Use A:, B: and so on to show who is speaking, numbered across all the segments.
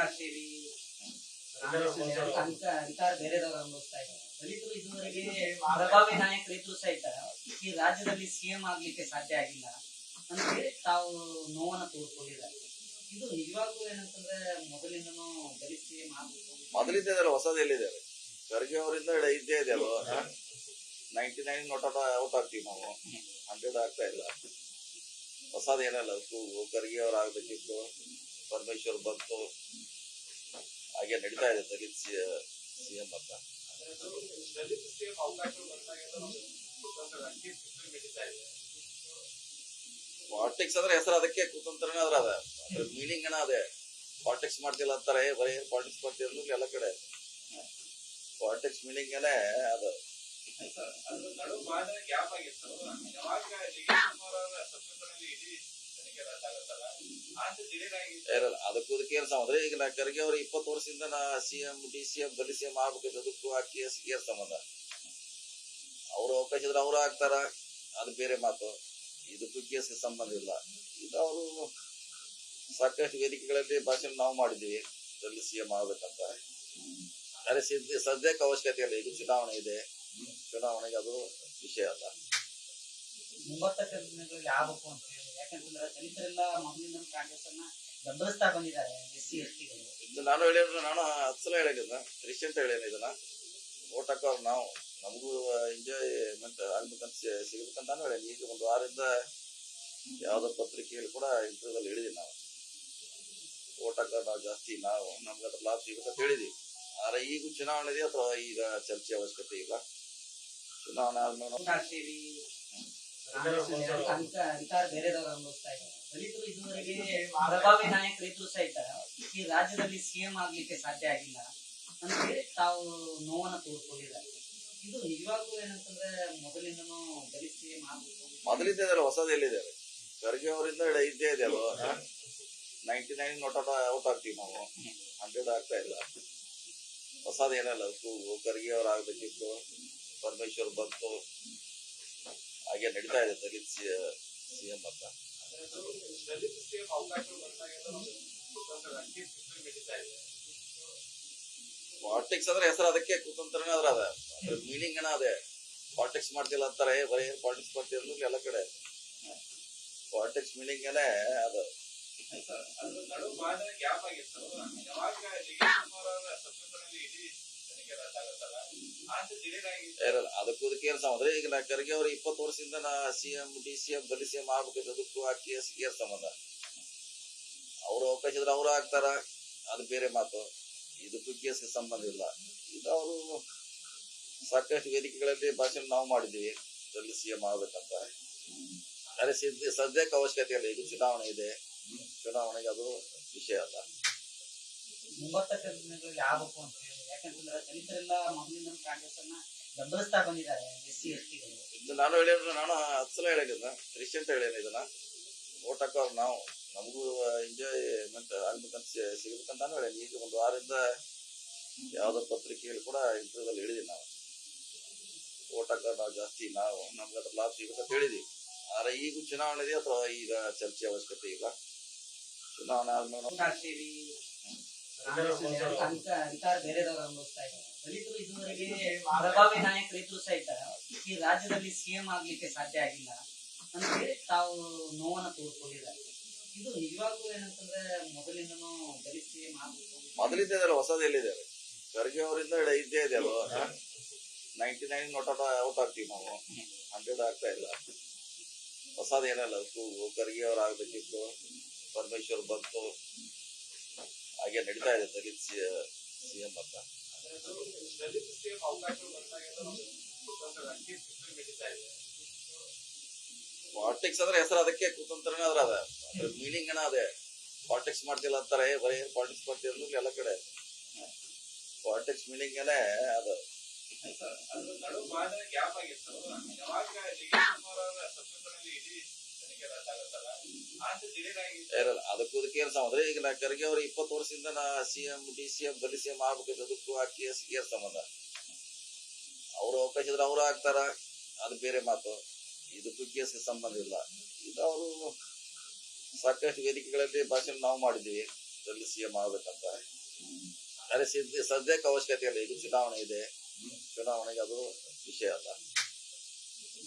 A: ಆಗ್ತೀವಿ ಅಧಿಕಾರ ಬೇರೆದವರು ಅನುಭವಿಸ್ತಾ ಇದ್ದಾರೆ. ದಲಿತರು ಇದುವರೆಗೆ ಪ್ರಭಾವಿ ನಾಯಕರಿದ್ರು ಸಹಿತ ಈ ರಾಜ್ಯದಲ್ಲಿ ಸಿಎಂ ಆಗ್ಲಿಕ್ಕೆ ಸಾಧ್ಯ ಆಗಿಲ್ಲ ಅಂತ ಹೇಳಿ ತಾವು ನೋವನ್ನ ತೋರಿಸ್ಕೊಂಡಿದ್ದಾರೆ. ಇದು ನಿಜವಾಗ್ಲೂ ಏನಂತಂದ್ರೆ ಮೊದಲಿಂದನೂ ದಲಿತ ಸಿಎಂ ಆಗ್ಬೇಕು
B: ಮೊದಲಿದ್ದ ಹೊಸದೆಲ್ಲಿದ್ದಾರೆ. ಖರ್ಗೆ ಅವರಿಂದ ಇದ್ದೇ ಇದೆ ಅಲ್ವಾ. 99 ನೋಟ್ ಔಟ್ ಆಗ್ತೀವಿ ನಾವು, 100 ಆಗ್ತಾ ಇಲ್ಲ. ಹೊಸದೇನಲ್ಲ, ಖರ್ಗೆ ಅವ್ರು ಆಗ್ಬೇಕಿತ್ತು, ಪರಮೇಶ್ವರ್ ಬಂತು, ಹಾಗೆ ನಡೀತಾ ಇದೆ ದಲಿತ ಸಿಎಂ ಅಂತ. ಪಾಲಿಟಿಕ್ಸ್ ಅಂದ್ರೆ ಹೆಸರು ಅದಕ್ಕೆ ಕುತಂತ್ರನೇ ಅದ್ರ ಅದ ಮೀನಿಂಗ್ ಏನ ಅದೇ. ಪಾಲಿಟಿಕ್ಸ್ ಮಾಡ್ತಿಲ್ಲ ಅಂತಾರೆ, ಬರೀ ಪಾಲಿಟಿಕ್ಸ್ ಮಾಡ್ತಿಲ್ಲ ಎಲ್ಲ ಕಡೆ. ಪಾಲಿಟಿಕ್ಸ್ ಮೀನಿಂಗ್ ಏನೇ ಅದು. ಅದಕ್ಕೂ ಇದಕ್ಕೆ ಏನ್ ಸಂಬಂಧ? ಈಗ ನಾ ಖರ್ಗೆ ಅವ್ರು 20 ವರ್ಷದಿಂದ ನಾ ಸಿಎಂ DCM ದಲಿತ ಸಿಎಂ ಆಗ್ಬೇಕು, ಅದಕ್ಕೂ ಆ ಕೇಸ್ ಏನ್ ಸಂಬಂಧ? ಅವ್ರು ಅವಕಾಶ ಇದ್ರೆ ಅವ್ರು ಆಗ್ತಾರ, ಅದು ಬೇರೆ ಮಾತು. ಇದಕ್ಕೂ ಕೇಸ್ಗೆ ಸಂಬಂಧ ಇಲ್ಲ. ಇದು ಅವರು ಸಾಕಷ್ಟು ವೇದಿಕೆಗಳಲ್ಲಿ ಭಾಷಣ ನಾವು ಮಾಡಿದ್ವಿ ದಲಿತ ಸಿಎಂ ಆಗ್ಬೇಕಂತ. ಅದೇ ಸದ್ಯಕ್ಕೆ ಅವಶ್ಯಕತೆ ಇಲ್ಲ. ಇದು ಚುನಾವಣೆ ಇದೆ, ಚುನಾವಣೆಗೆ ಅದು ವಿಷಯ ಅಲ್ಲ.
A: ಮುಂಬರ್ತಕ್ಕ ದಿನಗಳಲ್ಲಿ ಆಗ್ಬೇಕು ಅಂತ ಹೇಳಿ, ಯಾಕಂತಂದ್ರೆ ದಲಿತರೆಲ್ಲ ಮೊದಲಿಂದ ಕಾಂಗ್ರೆಸ್ ಅನ್ನ ಬೆಂಬಲಿಸ್ತಾ ಬಂದಿದ್ದಾರೆ. SC STಗಳು
B: ಇದು ನಾನು ಹೇಳಿದ್ರೆ, ನಾನು 10 ಸಲ ಹೇಳಿದ್ನ, ರೀಸೆಂಟ್ ಹೇಳೇನೆ ಇದನ್ನ. ಓಟ್ ಹಾಕೋರು ನಾವು, ನಮಗೂ ಎಂಜಾಯ್ಮೆಂಟ್ ಆಗ್ಬೇಕಂತ ಸಿಗ್ಬೇಕಂತ ನಾನು ಹೇಳೇನಿ. ಈಗ 1 ವಾರದಿಂದ ಯಾವ್ದೋ ಪತ್ರಿಕೆಯಲ್ಲಿ ಕೂಡ ಇಂಟರ್ವ್ಯೂದಲ್ಲಿ ಹೇಳಿದೀವಿ ನಾವು. ಓಟ್ ಹಾಕೋರು ನಾವು ಜಾಸ್ತಿ, ನಾವು ನಮ್ಗೆ ಅದ್ರ ಲಾಭ ಸಿಗ್ಬೇಕಂತ ಹೇಳಿದೀವಿ. ಆದ್ರೆ ಈಗ ಚುನಾವಣೆ ಇದೆ, ಅಥವಾ ಈಗ ಚರ್ಚೆ ಅವಶ್ಯಕತೆ ಇಲ್ಲ. ಚುನಾವಣೆ ಆದ್ಮೇಲೆ
A: ಆಗ್ತೀವಿ ಅಧಿಕಾರ ಬೇರೆದವರು ಅನುಭವಿಸ್ತಾ ಇದ್ದಾರೆ. ದಲಿತರು ಇದುವರೆಗೆ ಪ್ರಭಾವಿ ನಾಯಕರಿದ್ರು ಸಹಿತ ಈ ರಾಜ್ಯದಲ್ಲಿ ಸಿಎಂ ಆಗ್ಲಿಕ್ಕೆ ಸಾಧ್ಯ ಆಗಿಲ್ಲ ಅಂತ ಹೇಳಿ ತಾವು ನೋವನ್ನ ತೋರಿಸ್ಕೊಂಡಿದ್ದಾರೆ. ಇದು ನಿಜವಾಗ್ಲೂ ಏನಂತಂದ್ರೆ ಮೊದಲಿಂದನೂ ದಲಿತ ಸಿಎಂ ಆಗ್ಬೇಕು.
B: ಮೊದಲಿದ್ದ ಹೊಸದೆಲ್ಲಿದ್ದಾರೆ. ಖರ್ಗೆ ಅವರಿಂದ ಇದ್ದೇ ಇದೆ ಅಲ್ವಾ. 99 ನೋಟ್ ಔಟ್ ಆಗ್ತೀವಿ ನಾವು, 100 ಆಗ್ತಾ ಇಲ್ಲ. ಹೊಸದೇನಲ್ಲ, ಖರ್ಗೆ ಅವ್ರು ಆಗ್ಬೇಕಿತ್ತು, ಪರಮೇಶ್ವರ್ ಬಂತು, ಹಾಗೆ ನಡೀತಾ ಇದೆ ದಲಿತ ಸಿಎಂ ಅಂತ. ಪಾಲಿಟಿಕ್ಸ್ ಅಂದ್ರೆ ಹೆಸರು ಅದಕ್ಕೆ ಕುತಂತ್ರನೇ ಅದ್ರ ಅದ ಮೀನಿಂಗ್ ಏನ ಅದೇ. ಪಾಲಿಟಿಕ್ಸ್ ಮಾಡ್ತಿಲ್ಲ ಅಂತಾರೆ, ಬರೀ ಪಾಲಿಟಿಕ್ಸ್ ಮಾಡ್ತಿಲ್ಲ ಎಲ್ಲ ಕಡೆ. ಪಾಲಿಟಿಕ್ಸ್ ಮೀನಿಂಗ್ ಏನೇ ಅದು. ಅದಕ್ಕೂ ಇದಕ್ಕೆ ಏನ್ ಸಂಬಂಧ? ಈಗ ನಾ ಖರ್ಗೆ ಅವ್ರು 20 ವರ್ಷದಿಂದ ನಾ ಸಿಎಂ DCM ದಲಿತ ಸಿಎಂ ಆಗ್ಬೇಕು, ಅದಕ್ಕೂ ಆ ಕೇಸ್ ಏನ್ ಸಂಬಂಧ? ಅವ್ರು ಅವಕಾಶ ಇದ್ರೆ ಅವ್ರು ಆಗ್ತಾರ, ಅದು ಬೇರೆ ಮಾತು. ಇದಕ್ಕೂ ಕೇಸ್ಗೆ ಸಂಬಂಧ ಇಲ್ಲ. ಇದು ಅವರು ಸಾಕಷ್ಟು ವೇದಿಕೆಗಳಲ್ಲಿ ಭಾಷಣ ನಾವು ಮಾಡಿದ್ವಿ ದಲಿತ ಸಿಎಂ ಆಗ್ಬೇಕಂತ. ಅದೇ ಸದ್ಯಕ್ಕೆ ಅವಶ್ಯಕತೆ ಇಲ್ಲ. ಇದು ಚುನಾವಣೆ ಇದೆ, ಚುನಾವಣೆಗೆ ಅದು ವಿಷಯ ಅಲ್ಲ.
A: ಮುಂಬರ್ತಕ್ಕ ದಿನಗಳಲ್ಲಿ ಆಗ್ಬೇಕು ಅಂತ ಹೇಳಿ, ಯಾಕಂತಂದ್ರೆ ದಲಿತರೆಲ್ಲ ಮೊದಲಿಂದ ಕಾಂಗ್ರೆಸ್ ಅನ್ನ ಬೆಂಬಲಿಸ್ತಾ ಬಂದಿದ್ದಾರೆ. SC STಗಳು
B: ಇದು ನಾನು ಹೇಳಿದ್ರೆ, ನಾನು 10 ಸಲ ಹೇಳಿದ್ನ, ರೀಸೆಂಟ್ ಹೇಳೇನೆ ಇದನ್ನ. ಓಟ್ ಹಾಕೋರು ನಾವು, ನಮಗೂ ಎಂಜಾಯ್ಮೆಂಟ್ ಆಗ್ಬೇಕಂತ ಸಿಗ್ಬೇಕಂತ ನಾನು ಹೇಳೇನಿ. ಈಗ 1 ವಾರದಿಂದ ಯಾವ್ದೋ ಪತ್ರಿಕೆಯಲ್ಲಿ ಕೂಡ ಇಂಟರ್ವ್ಯೂದಲ್ಲಿ ಹೇಳಿದೀವಿ ನಾವು. ಓಟ್ ಹಾಕೋರು ನಾವು ಜಾಸ್ತಿ, ನಾವು ನಮ್ಗೆ ಅದ್ರ ಲಾಭ ಸಿಗ್ಬೇಕಂತ ಹೇಳಿದೀವಿ. ಆದ್ರೆ ಈಗ ಚುನಾವಣೆ ಇದೆ, ಅಥವಾ ಈಗ ಚರ್ಚೆ ಅವಶ್ಯಕತೆ ಇಲ್ಲ. ಚುನಾವಣೆ ಆದ್ಮೇಲೆ
A: ಆಗ್ತೀವಿ ಅಧಿಕಾರ ಬೇರೆದವರು ಅನುಭವಿಸ್ತಾ ಇದ್ದಾರೆ. ದಲಿತರು ಇದುವರೆಗೆ ಪ್ರಭಾವಿ ನಾಯಕರಿದ್ರು ಸಹಿತ ಈ ರಾಜ್ಯದಲ್ಲಿ ಸಿಎಂ ಆಗ್ಲಿಕ್ಕೆ ಸಾಧ್ಯ ಆಗಿಲ್ಲ ಅಂತ ಹೇಳಿ ತಾವು ನೋವನ್ನ ತೋರಿಸ್ಕೊಂಡಿದ್ದಾರೆ. ಇದು ನಿಜವಾಗ್ಲೂ ಏನಂತಂದ್ರೆ ಮೊದಲಿಂದನೂ ದಲಿತ ಸಿಎಂ ಆಗ್ಬೇಕು.
B: ಮೊದಲಿದ್ದ ಹೊಸದೆಲ್ಲಿದ್ದಾರೆ. ಖರ್ಗೆ ಅವರಿಂದ ಇದ್ದೇ ಇದೆ ಅಲ್ವಾ. 99 ನೋಟ್ ಔಟ್ ಆಗ್ತೀವಿ ನಾವು, 100 ಆಗ್ತಾ ಇಲ್ಲ. ಹೊಸದೇನಲ್ಲ, ಖರ್ಗೆ ಅವ್ರು ಆಗ್ಬೇಕಿತ್ತು, ಪರಮೇಶ್ವರ್ ಬಂತು, ಹಾಗೆ ನಡೀತಾ ಇದೆ ದಲಿತ ಸಿಎಂ ಅಂತ. ಪಾಲಿಟಿಕ್ಸ್ ಅಂದ್ರೆ ಹೆಸರು ಅದಕ್ಕೆ ಕುತಂತ್ರನೇ ಅದ್ರ ಅದ ಮೀನಿಂಗ್ ಏನ ಅದೇ. ಪಾಲಿಟಿಕ್ಸ್ ಮಾಡ್ತಿಲ್ಲ ಅಂತಾರೆ, ಬರೀ ಪಾಲಿಟಿಕ್ಸ್ ಮಾಡ್ತಿಲ್ಲ ಎಲ್ಲ ಕಡೆ. ಪಾಲಿಟಿಕ್ಸ್ ಮೀನಿಂಗ್ ಏನೇ ಅದು. ಅದಕ್ಕೂ ಇದಕ್ಕೆ ಏನ್ ಸಂಬಂಧ? ಈಗ ನಾ ಖರ್ಗೆ ಅವ್ರು 20 ವರ್ಷದಿಂದ ನಾ ಸಿಎಂ DCM ದಲಿತ ಸಿಎಂ ಆಗ್ಬೇಕು, ಅದಕ್ಕೂ ಆ ಕೇಸ್ ಏನ್ ಸಂಬಂಧ? ಅವ್ರು ಅವಕಾಶ ಇದ್ರೆ ಅವ್ರು ಆಗ್ತಾರ, ಅದು ಬೇರೆ ಮಾತು. ಇದಕ್ಕೂ ಕೇಸ್ಗೆ ಸಂಬಂಧ ಇಲ್ಲ. ಇದು ಅವರು ಸಾಕಷ್ಟು ವೇದಿಕೆಗಳಲ್ಲಿ ಭಾಷಣ ನಾವು ಮಾಡಿದ್ವಿ ಜಲ್ದಿ ಸಿಎಂ ಆಗ್ಬೇಕಂತ. ಅರೆ ಸದ್ಯಕ್ಕೆ ಅವಶ್ಯಕತೆ ಇಲ್ಲ, ಈಗ ಚುನಾವಣೆ ಇದೆ, ಚುನಾವಣೆಗೆ ಅದು ವಿಷಯ ಅಲ್ಲ.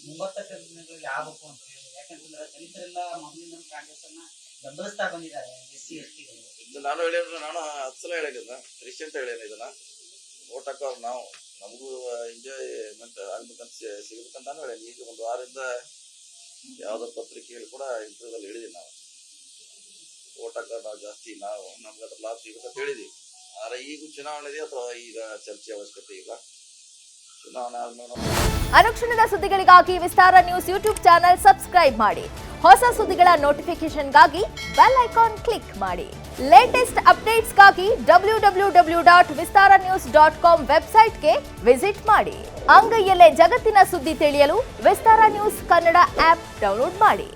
A: ಮುಂಬರ್ತಕ್ಕ ದಿನಗಳಲ್ಲಿ ಆಗಬೇಕು ಅಂತ ಹೇಳಿ, ಯಾಕಂತಂದ್ರೆ ದಲಿತರೆಲ್ಲ ಮೊದಲಿಂದ ಕಾಂಗ್ರೆಸ್ ಅನ್ನ ಬೆಂಬಲಿಸ್ತಾ ಬಂದಿದ್ದಾರೆ. SC ST ಗಳು
B: ಇದು ನಾನು ಹೇಳಿದ್ರೆ ನಾನು 10 ಸಲ ಹೇಳಿದ್ನ, ರೀಸೆಂಟ್ ಹೇಳೇನಿ ಇದನ್ನ. ಓಟ್ ಹಾಕೋರು ನಾವು, ನಮಗೂ ಎಂಜಾಯ್ಮೆಂಟ್ ಆಗ್ಬೇಕಂತ ಸಿಗ್ಬೇಕಂತ ನಾನು ಹೇಳೇನಿ. ಈಗ ಒಂದು ವಾರದಿಂದ ಯಾವ್ದೋ ಪತ್ರಿಕೆಯಲ್ಲಿ ಕೂಡ ಇಂಟರ್ವ್ಯೂದಲ್ಲಿ ಹೇಳಿದೀವಿ ನಾವು, ಓಟ್ ಹಾಕೋರು ನಾವು ಜಾಸ್ತಿ, ನಾವು ನಮ್ಗೆ ಅದ್ರ ಲಾಭ ಸಿಗ್ಬೇಕಂತ ಹೇಳಿದೀವಿ. ಆದ್ರೆ ಈಗ ಚುನಾವಣೆ ಇದೆ ಅಥವಾ ಈಗ ಚರ್ಚೆ ಅವಶ್ಯಕತೆ ಇಲ್ಲ. ಚುನಾವಣೆ ಆದ್ಮೇಲೆ
C: ಅನುಕ್ಷಣದ ಸುದ್ದಿಗಳಿಗಾಗಿ ವಿಸ್ತಾರ ನ್ಯೂಸ್ ಯೂಟ್ಯೂಬ್ ಚಾನೆಲ್ ಸಬ್ಸ್ಕ್ರೈಬ್ ಮಾಡಿ. ಹೊಸ ಸುದ್ದಿಗಳ ನೋಟಿಫಿಕೇಶನ್ಗಾಗಿ ಬೆಲ್ ಐಕಾನ್ ಕ್ಲಿಕ್ ಮಾಡಿ. ಲೇಟೆಸ್ಟ್ ಅಪ್ಡೇಟ್ಸ್ಗಾಗಿ www.vistaranews.com ವೆಬ್ಸೈಟ್ಗೆ ವಿಸಿಟ್ ಮಾಡಿ. ಅಂಗೈಯಲ್ಲೇ ಜಗತ್ತಿನ ಸುದ್ದಿ ತಿಳಿಯಲು ವಿಸ್ತಾರ ನ್ಯೂಸ್ ಕನ್ನಡ ಆಪ್ ಡೌನ್ಲೋಡ್ ಮಾಡಿ.